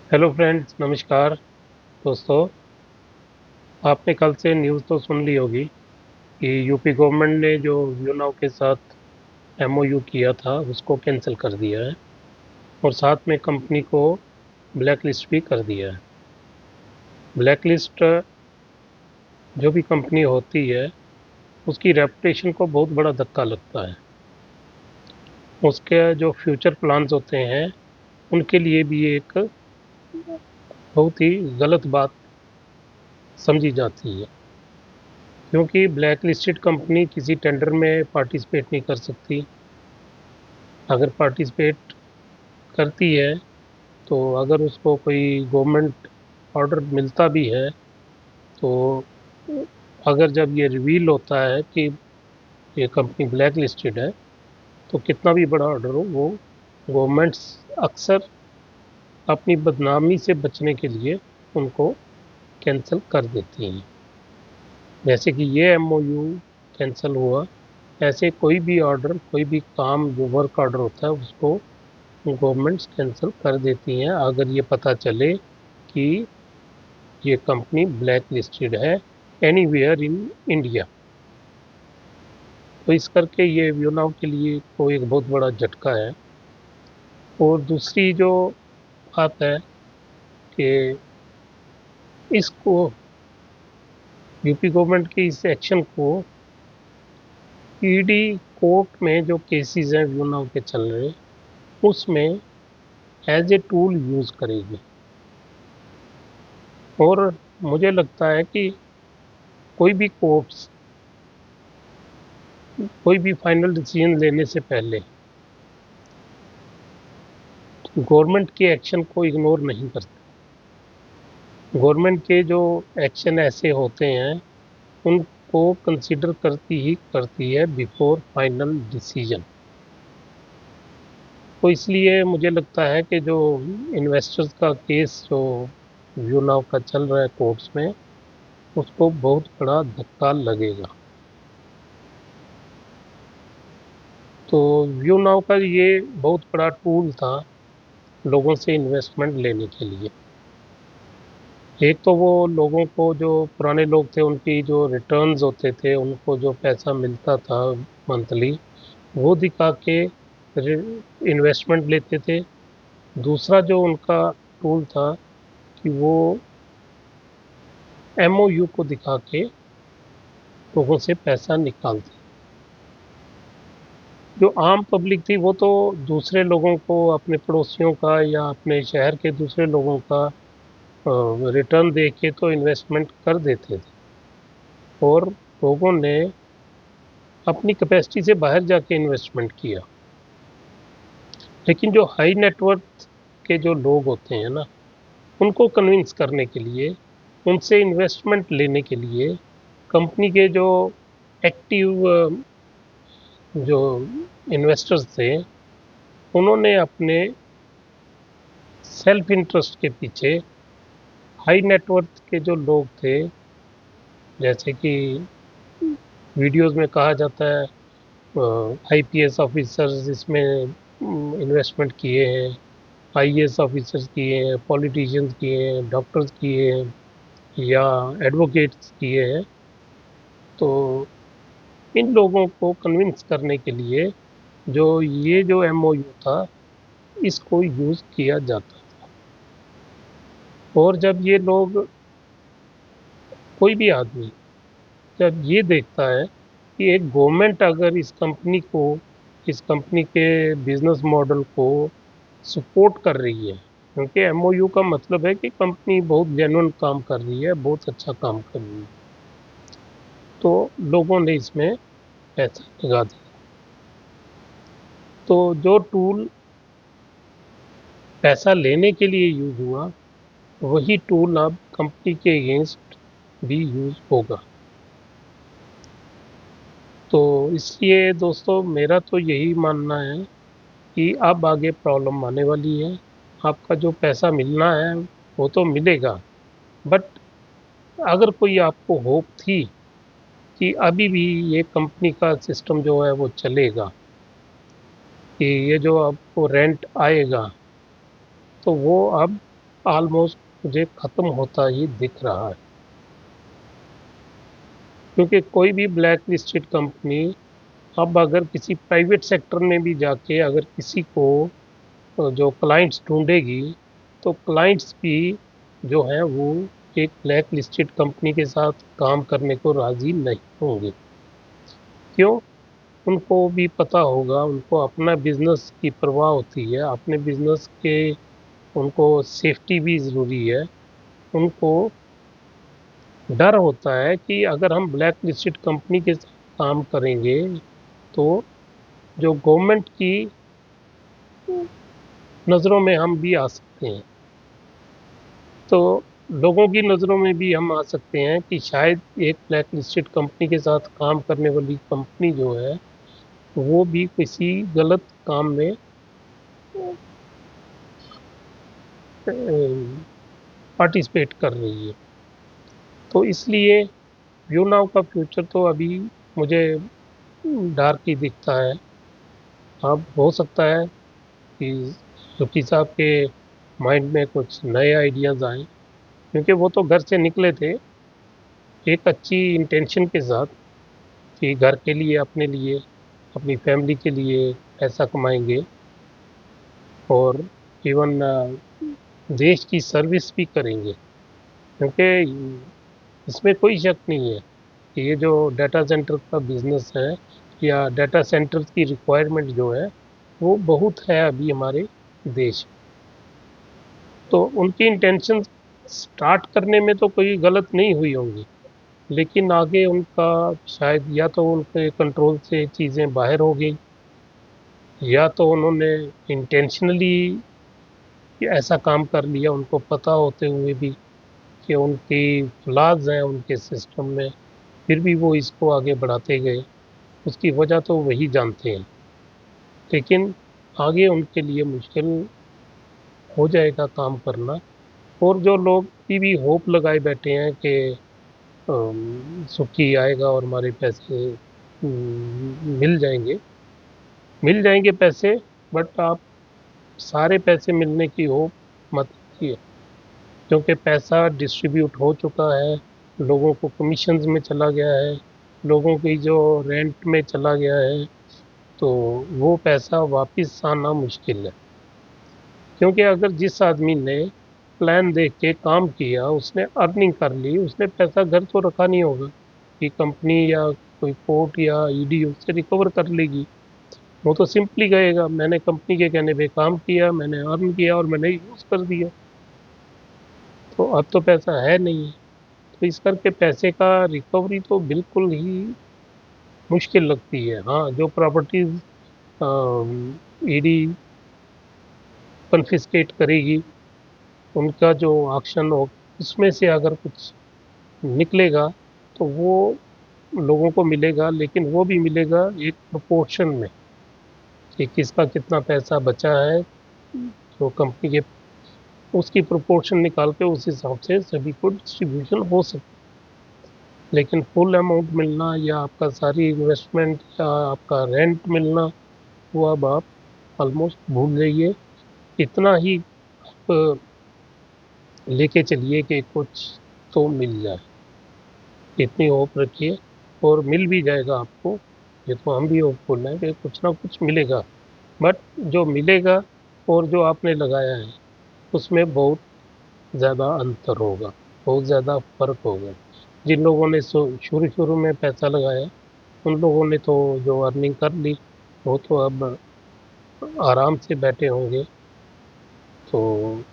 Hello friends, नमस्कार दोस्तों। आपने कल से न्यूज़ तो सुन ली होगी कि यूपी गवर्नमेंट ने जो यूनाव के साथ एमओयू किया था उसको कैंसिल कर दिया है और साथ में कंपनी को ब्लैक लिस्ट भी कर दिया है। ब्लैक लिस्ट जो भी कंपनी होती है उसकी रेपुटेशन को बहुत बड़ा धक्का लगता है। उसके जो फ्यूचर प्लान्स होते हैं उनके लिए भी एक बहुत ही गलत बात समझी जाती है, क्योंकि ब्लैक लिस्टेड कंपनी किसी टेंडर में पार्टिसिपेट नहीं कर सकती। अगर पार्टिसिपेट करती है तो अगर उसको कोई गवर्नमेंट ऑर्डर मिलता भी है तो अगर जब ये रिवील होता है कि ये कंपनी ब्लैक लिस्टेड है तो कितना भी बड़ा ऑर्डर हो वो गवर्नमेंट्स अक्सर अपनी बदनामी से बचने के लिए उनको कैंसिल कर देती हैं। जैसे कि ये एमओयू कैंसिल हुआ, ऐसे कोई भी ऑर्डर, कोई भी काम जो वर्क ऑर्डर होता है उसको गवर्नमेंट्स कैंसिल कर देती हैं अगर ये पता चले कि ये कंपनी ब्लैक लिस्टेड है एनीवेयर इन इंडिया। तो इस करके ये यूनाव के लिए को एक बहुत बड़ा झटका है। और दूसरी जो बात है कि इसको यूपी गवर्नमेंट के इस एक्शन को ईडी कोर्ट में जो केसेस हैं यूनाव के चल रहे उसमें एज ए टूल यूज करेगी। और मुझे लगता है कि कोई भी कोर्ट्स कोई भी फाइनल डिसीजन लेने से पहले गवर्नमेंट के एक्शन को इग्नोर नहीं करते। गवर्नमेंट के जो एक्शन ऐसे होते हैं उनको कंसिडर करती ही करती है बिफोर फाइनल डिसीजन। तो इसलिए मुझे लगता है कि जो इन्वेस्टर्स का केस जो व्यू नाउ का चल रहा है कोर्ट्स में उसको बहुत बड़ा धक्का लगेगा। तो व्यू नाउ का ये बहुत बड़ा टूल था लोगों से इन्वेस्टमेंट लेने के लिए। एक तो वो लोगों को, जो पुराने लोग थे, उनकी जो रिटर्न्स होते थे, उनको जो पैसा मिलता था मंथली, वो दिखा के इन्वेस्टमेंट लेते थे। दूसरा जो उनका टूल था कि वो एमओयू को दिखा के लोगों से पैसा निकालते। जो आम पब्लिक थी वो तो दूसरे लोगों को, अपने पड़ोसियों का या अपने शहर के दूसरे लोगों का रिटर्न देख के तो इन्वेस्टमेंट कर देते थे। और लोगों ने अपनी कैपेसिटी से बाहर जाके इन्वेस्टमेंट किया। लेकिन जो हाई नेटवर्थ के जो लोग होते हैं ना, उनको कन्विंस करने के लिए, उनसे इन्वेस्टमेंट लेने के लिए कंपनी के जो एक्टिव जो इन्वेस्टर्स थे उन्होंने अपने सेल्फ इंटरेस्ट के पीछे हाई नेटवर्थ के जो लोग थे, जैसे कि वीडियोस में कहा जाता है आईपीएस ऑफिसर्स इसमें इन्वेस्टमेंट किए हैं, आईएएस ऑफिसर्स किए हैं, पॉलिटिशियंस किए हैं, डॉक्टर्स किए हैं या एडवोकेट्स किए हैं। तो इन लोगों को कन्विंस करने के लिए जो ये जो एमओयू था इसको यूज किया जाता। और जब ये लोग, कोई भी आदमी जब ये देखता है कि एक गवर्नमेंट अगर इस कंपनी के बिजनेस मॉडल को सपोर्ट कर रही है, क्योंकि एमओयू का मतलब है कि कंपनी बहुत जेन्युइन काम कर रही है, बहुत अच्छा काम कर रही है, तो लोगों ने इसमें पैसा लगा दिया। तो जो टूल पैसा लेने के लिए यूज हुआ वही टूल अब कंपनी के अगेंस्ट भी यूज होगा। तो इसलिए दोस्तों मेरा तो यही मानना है कि अब आगे प्रॉब्लम आने वाली है। आपका जो पैसा मिलना है वो तो मिलेगा, बट अगर कोई आपको होप थी कि अभी भी ये कंपनी का सिस्टम जो है वो चलेगा, कि ये जो आपको रेंट आएगा, तो वो अब ऑलमोस्ट मुझे खत्म होता ही दिख रहा है, क्योंकि कोई भी ब्लैक लिस्टेड कंपनी अब अगर किसी प्राइवेट सेक्टर में भी जाके अगर किसी को जो क्लाइंट्स ढूंढेगी, तो क्लाइंट्स भी जो है वो एक ब्लैक लिस्टेड कंपनी के साथ काम करने को राजी नहीं होंगे। क्यों? उनको भी पता होगा, उनको अपना बिजनेस की परवाह होती है, अपने बिजनेस के उनको सेफ्टी भी ज़रूरी है। उनको डर होता है कि अगर हम ब्लैक लिस्टेड कंपनी के साथ काम करेंगे तो जो गवर्नमेंट की नज़रों में हम भी आ सकते हैं, तो लोगों की नज़रों में भी हम आ सकते हैं कि शायद एक ब्लैक लिस्टेड कंपनी के साथ काम करने वाली कंपनी जो है वो भी किसी गलत काम में पार्टिसिपेट कर रही है। तो इसलिए व्यू नाउ का फ्यूचर तो अभी मुझे डार्क ही दिखता है। अब हो सकता है कि सुखी साहब के माइंड में कुछ नए आइडियाज आए, क्योंकि वो तो घर से निकले थे एक अच्छी इंटेंशन के साथ कि घर के लिए, अपने लिए, अपनी फैमिली के लिए पैसा कमाएंगे और इवन देश की सर्विस भी करेंगे। क्योंकि इसमें कोई शक नहीं है कि ये जो डाटा सेंटर का बिजनेस है या डाटा सेंटर की रिक्वायरमेंट जो है वो बहुत है अभी हमारे देश में। तो उनकी इंटेंशन स्टार्ट करने में तो कोई गलत नहीं हुई होंगी, लेकिन आगे उनका शायद या तो उनके कंट्रोल से चीज़ें बाहर हो गई, या तो उन्होंने इंटेंशनली ऐसा काम कर लिया उनको पता होते हुए भी कि उनकी फ्लॉज हैं उनके सिस्टम में, फिर भी वो इसको आगे बढ़ाते गए। उसकी वजह तो वही जानते हैं, लेकिन आगे उनके लिए मुश्किल हो जाएगा काम करना। और जो लोग अभी भी होप लगाए बैठे हैं कि सुखी आएगा और हमारे पैसे मिल जाएंगे पैसे, बट आप सारे पैसे मिलने की होप मत रखिए, क्योंकि पैसा डिस्ट्रीब्यूट हो चुका है, लोगों को कमीशंस में चला गया है, लोगों की जो रेंट में चला गया है, तो वो पैसा वापस आना मुश्किल है। क्योंकि अगर जिस आदमी ने प्लान देख के काम किया, उसने अर्निंग कर ली, उसने पैसा घर तो रखा नहीं होगा कि कंपनी या कोई कोर्ट या ईडी उससे रिकवर कर लेगी। वो तो सिंपली कहेगा मैंने कंपनी के कहने पे काम किया, मैंने अर्न किया और मैंने यूज कर दिया, तो अब तो पैसा है नहीं। तो इस करके पैसे का रिकवरी तो बिल्कुल ही मुश्किल लगती है। हाँ, जो प्रॉपर्टीज ईडी कन्फिस्केट करेगी, उनका जो ऑक्शन हो उसमें से अगर कुछ निकलेगा तो वो लोगों को मिलेगा, लेकिन वो भी मिलेगा एक प्रोपोर्शन में कि किसका कितना पैसा बचा है जो कंपनी के, उसकी प्रोपोर्शन निकाल के उस हिसाब से सभी को डिस्ट्रीब्यूशन हो सकता है। लेकिन फुल अमाउंट मिलना या आपका सारी इन्वेस्टमेंट या आपका रेंट मिलना, वो अब आप ऑलमोस्ट भूल जाइए। इतना ही लेके चलिए कि कुछ तो मिल जाए, इतनी होप रखिए और मिल भी जाएगा आपको। ये तो हम भी होपफुल हैं कि कुछ ना कुछ मिलेगा, बट जो मिलेगा और जो आपने लगाया है उसमें बहुत ज़्यादा अंतर होगा, बहुत ज़्यादा फर्क होगा। जिन लोगों ने शुरू शुरू में पैसा लगाया, उन लोगों ने तो जो अर्निंग कर ली, वो तो अब आराम से बैठे होंगे। तो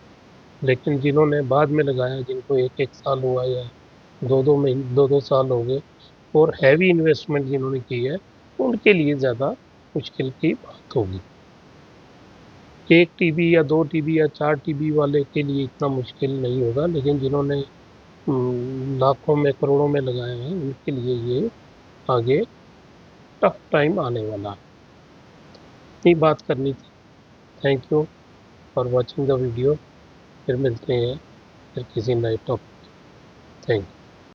लेकिन जिन्होंने बाद में लगाया, जिनको एक एक साल हुआ या दो दो साल हो गए और हैवी इन्वेस्टमेंट जिन्होंने की है, उनके लिए ज़्यादा मुश्किल की बात होगी। एक टीबी या दो टीबी या चार टीबी वाले के लिए इतना मुश्किल नहीं होगा, लेकिन जिन्होंने लाखों में करोड़ों में लगाए हैं उनके लिए ये आगे टफ टाइम आने वाला है। इतनी बात करनी थी। Thank you for watching the video. फिर मिलते हैं फिर किसी नए टॉपिक। Thank you.